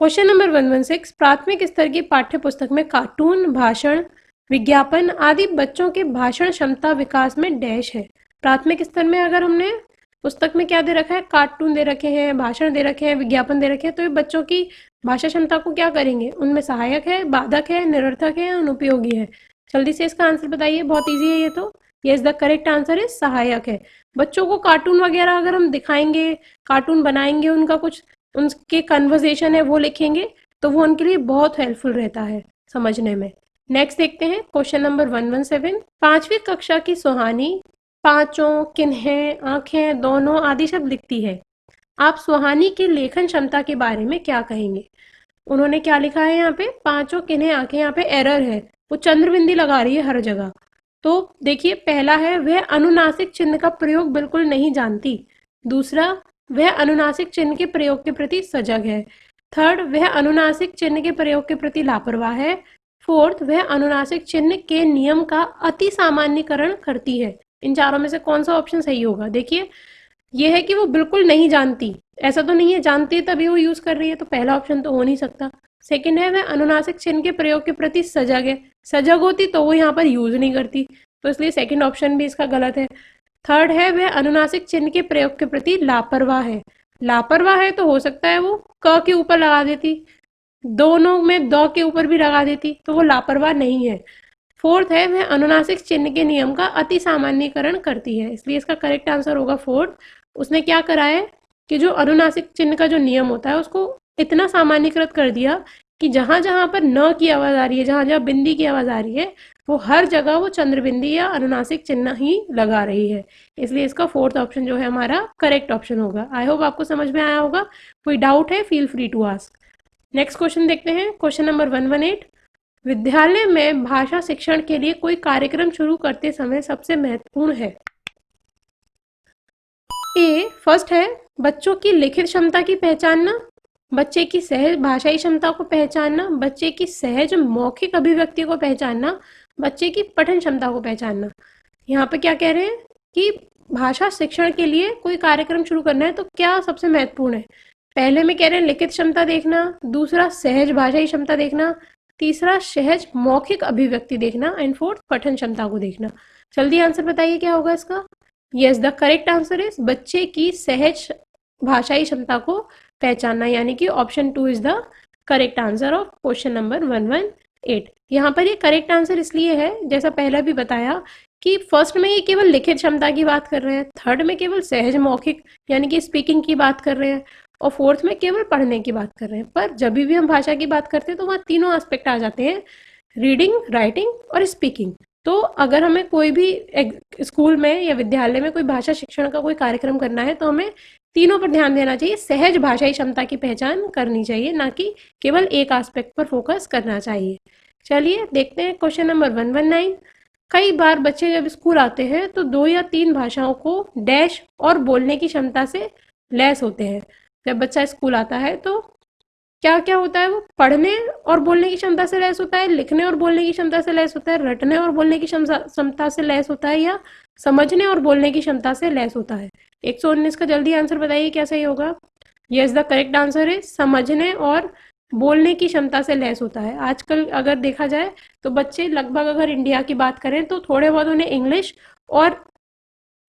Question number 116 प्राथमिक स्तर की पाठ्य पुस्तक में कार्टून, भाषण, विज्ञापन आदि बच्चों के भाषण क्षमता विकास में डैश है। प्राथमिक स्तर में अगर हमने पुस्तक में क्या दे रखा है, कार्टून दे रखे हैं, भाषण दे रखे हैं, विज्ञापन दे रखे हैं, तो ये बच्चों की भाषा क्षमता को क्या करेंगे, उनमें सहायक है, बाधक है, निरर्थक है, अनुपयोगी है। जल्दी से इसका आंसर बताइए, बहुत ईजी है ये तो। ये is the correct answer is सहायक है। बच्चों को कार्टून वगैरह अगर हम दिखाएंगे, कार्टून बनाएंगे, उनका कुछ उनके कन्वर्सेशन है वो लिखेंगे, तो वो उनके लिए बहुत हेल्पफुल रहता है समझने में। नेक्स्ट देखते हैं क्वेश्चन नंबर 117। पांचवी कक्षा की सुहानी पांचों, किन्हें, आंखें, दोनों आदि शब्द लिखती है। आप सुहानी की लेखन क्षमता के बारे में क्या कहेंगे। उन्होंने क्या लिखा है यहाँ पे, पांचों, किन्हें, आंखें, यहाँ पे एरर है, वो चंद्रबिंदी लगा रही है हर जगह। तो देखिए, पहला है वह अनुनासिक चिन्ह का प्रयोग बिल्कुल नहीं जानती। दूसरा, वह अनुनासिक चिन्ह के प्रयोग के प्रति सजग है। थर्ड, वह अनुनासिक चिन्ह के प्रयोग के प्रति लापरवाह है। फोर्थ, वह अनुनासिक चिन्ह के नियम का अति सामान्यकरण करती है। इन चारों में से कौन सा ऑप्शन सही होगा। देखिए, ये है कि वो बिल्कुल नहीं जानती, ऐसा तो नहीं है, जानती है तभी वो यूज कर रही है, तो पहला ऑप्शन तो हो नहीं सकता। सेकंड है वह अनुनासिक चिन्ह के प्रयोग के प्रति सजग है, सजग होती तो वो यहाँ पर यूज नहीं करती, तो इसलिए सेकंड ऑप्शन भी इसका गलत है। थर्ड है वह अनुनासिक चिन्ह के प्रयोग के प्रति लापरवाह है। लापरवाह है तो हो सकता है वो क के ऊपर लगा देती, दोनों में द के ऊपर भी लगा देती, तो वो लापरवाह नहीं है। फोर्थ है वह अनुनासिक चिन्ह के नियम का अति सामान्यकरण करती है, इसलिए इसका करेक्ट आंसर होगा फोर्थ। उसने क्या करा है कि जो अनुनासिक चिन्ह का जो नियम होता है उसको इतना सामान्यकृत कर दिया कि जहां जहां पर न की आवाज आ रही है, जहां जहां बिंदी की आवाज आ रही है, वो हर जगह वो चंद्रबिंदी या अनुनासिक चिन्ह ही लगा रही है। इसलिए इसका फोर्थ ऑप्शन जो है हमारा करेक्ट ऑप्शन होगा। आई होप आपको समझ में आया होगा। कोई डाउट है, feel free to ask. Next question देखते हैं, क्वेश्चन नंबर 118। विद्यालय में भाषा शिक्षण के लिए कोई कार्यक्रम शुरू करते समय सबसे महत्वपूर्ण है। ए फर्स्ट है बच्चों की लिखित क्षमता की पहचानना, बच्चे की सहज भाषाई क्षमता को पहचानना, बच्चे की सहज मौखिक अभिव्यक्ति को पहचानना, बच्चे की पठन क्षमता को पहचानना। यहाँ पे क्या कह रहे हैं कि भाषा शिक्षण के लिए कोई कार्यक्रम शुरू करना है तो क्या सबसे महत्वपूर्ण है। पहले में कह रहे हैं लिखित क्षमता देखना, दूसरा सहज भाषाई क्षमता देखना, तीसरा सहज मौखिक अभिव्यक्ति देखना, एंड फोर्थ पठन क्षमता को देखना। जल्दी आंसर बताइए क्या होगा इसका। Yes, the correct answer is बच्चे की सहज भाषाई क्षमता को पहचानना, यानी कि option 2 is the correct answer of question number 118। यहाँ पर ये करेक्ट आंसर इसलिए है, जैसा पहले भी बताया, कि फर्स्ट में ये केवल लिखित क्षमता की बात कर रहे हैं, थर्ड में केवल सहज मौखिक यानी कि स्पीकिंग की बात कर रहे हैं, और फोर्थ में केवल पढ़ने की बात कर रहे हैं। पर जब भी हम भाषा की बात करते हैं तो वहाँ तीनों एस्पेक्ट आ जाते हैं, रीडिंग, राइटिंग और स्पीकिंग। तो अगर हमें कोई भी स्कूल में या विद्यालय में कोई भाषा शिक्षण का कोई कार्यक्रम करना है तो हमें तीनों पर ध्यान देना चाहिए, सहज भाषाई क्षमता की पहचान करनी चाहिए, ना कि केवल एक एस्पेक्ट पर फोकस करना चाहिए। चलिए देखते हैं क्वेश्चन नंबर 119। कई बार बच्चे जब स्कूल आते हैं तो 2 या 3 भाषाओं को डैश और बोलने की क्षमता से लैस होते हैं। जब बच्चा स्कूल आता है तो क्या क्या होता है, वो पढ़ने और बोलने की क्षमता से लैस होता है, लिखने और बोलने की क्षमता से लैस होता है, रटने और बोलने की क्षमता से लैस होता है, या समझने और बोलने की क्षमता से लैस होता है। 119 का जल्दी आंसर बताइए क्या सही होगा। यस, द करेक्ट आंसर है समझने और बोलने की क्षमता से लैस होता है। आजकल अगर देखा जाए तो बच्चे लगभग, अगर इंडिया की बात करें तो थोड़े बहुत उन्हें इंग्लिश और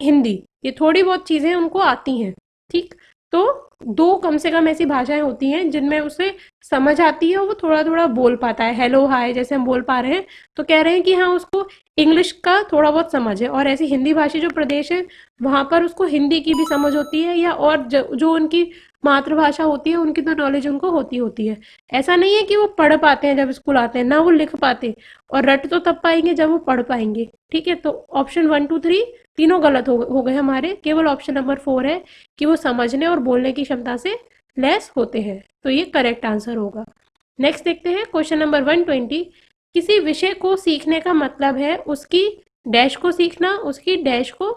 हिंदी, ये थोड़ी बहुत चीज़ें उनको आती हैं, ठीक। तो 2 कम से कम ऐसी भाषाएं होती हैं जिनमें उसे समझ आती है और वो थोड़ा थोड़ा बोल पाता है। हेलो, हाय जैसे हम बोल पा रहे हैं, तो कह रहे हैं कि हाँ उसको इंग्लिश का थोड़ा बहुत समझ है। और ऐसी हिंदी भाषी जो प्रदेश है वहाँ पर उसको हिंदी की भी समझ होती है, या और जो उनकी मातृभाषा होती है उनकी तो नॉलेज उनको होती है। ऐसा नहीं है कि वो पढ़ पाते हैं जब स्कूल आते हैं, ना वो लिख पाते, और रट तो तब पाएंगे जब वो पढ़ पाएंगे, ठीक है। तो ऑप्शन 1 2 3 तीनों गलत हो गए हमारे, केवल ऑप्शन नंबर 4 है कि वो समझने और बोलने की क्षमता से लेस होते हैं, तो ये करेक्ट आंसर होगा। नेक्स्ट देखते हैं क्वेश्चन नंबर 120। किसी विषय को सीखने का मतलब है उसकी डैश को सीखना, उसकी डैश को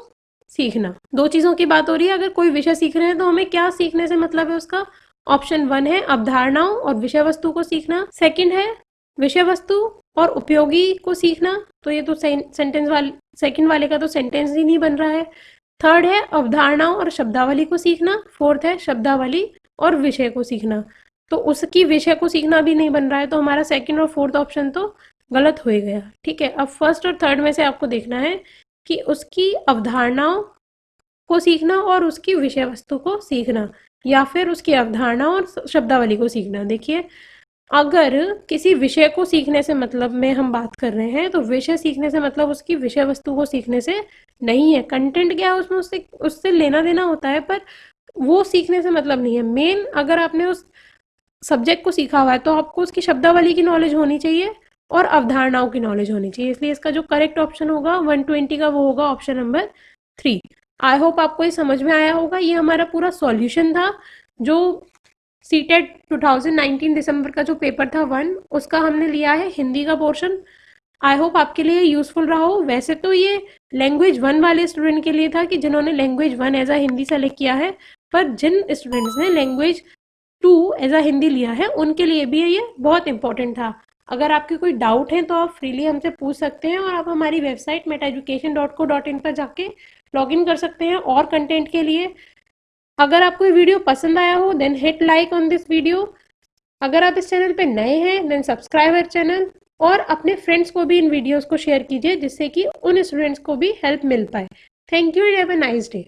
सीखना। 2 चीजों की बात हो रही है। अगर कोई विषय सीख रहे हैं तो हमें क्या सीखने से मतलब है उसका। ऑप्शन 1 है अवधारणाओं और विषय वस्तु को सीखना, सेकंड है विषय वस्तु और उपयोगी को सीखना, तो ये तो सेंटेंस वाले, सेकंड वाले का तो सेंटेंस ही नहीं बन रहा है। थर्ड है अवधारणाओं और शब्दावली को सीखना, फोर्थ है शब्दावली और विषय को सीखना। तो उसकी विषय को सीखना भी नहीं बन रहा है, तो हमारा सेकंड और फोर्थ ऑप्शन तो गलत हो ही गया। ठीक है, अब फर्स्ट और थर्ड में से आपको देखना है कि उसकी अवधारणाओं को सीखना और उसकी विषय वस्तु को सीखना, या फिर उसकी अवधारणा और शब्दावली को सीखना। देखिए, अगर किसी विषय को सीखने से मतलब में हम बात कर रहे हैं, तो विषय सीखने से मतलब उसकी विषय वस्तु को सीखने से नहीं है। कंटेंट क्या है उसमें, उससे उससे लेना देना होता है, पर वो सीखने से मतलब नहीं है। मेन अगर आपने उस सब्जेक्ट को सीखा हुआ है तो आपको उसकी शब्दावली की नॉलेज होनी चाहिए और अवधारणाओं की नॉलेज होनी चाहिए। इसलिए इसका जो करेक्ट ऑप्शन होगा 120 का, वो होगा ऑप्शन नंबर 3। आई होप आपको ये समझ में आया होगा। ये हमारा पूरा सॉल्यूशन था जो सीटेट 2019 दिसंबर का जो पेपर था 1, उसका हमने लिया है हिंदी का पोर्शन। आई होप आपके लिए यूजफुल रहा हो। वैसे तो ये लैंग्वेज 1 वाले स्टूडेंट के लिए था कि जिन्होंने language 1 as a Hindi select किया है, पर जिन स्टूडेंट्स ने लैंग्वेज 2 एज अ हिंदी लिया है उनके लिए भी ये बहुत इंपॉर्टेंट था। अगर आपके कोई डाउट है तो आप फ्रीली हमसे पूछ सकते हैं, और आप हमारी वेबसाइट metaeducation.co.in पर जाके लॉग इन कर सकते हैं और कंटेंट के लिए। अगर आपको ये वीडियो पसंद आया हो then hit like on this video. अगर आप इस चैनल पे नए हैं देन सब्सक्राइब अवर चैनल, और अपने फ्रेंड्स को भी इन वीडियोस को शेयर कीजिए जिससे कि उन स्टूडेंट्स को भी हेल्प मिल पाए। Thank you, have a nice day.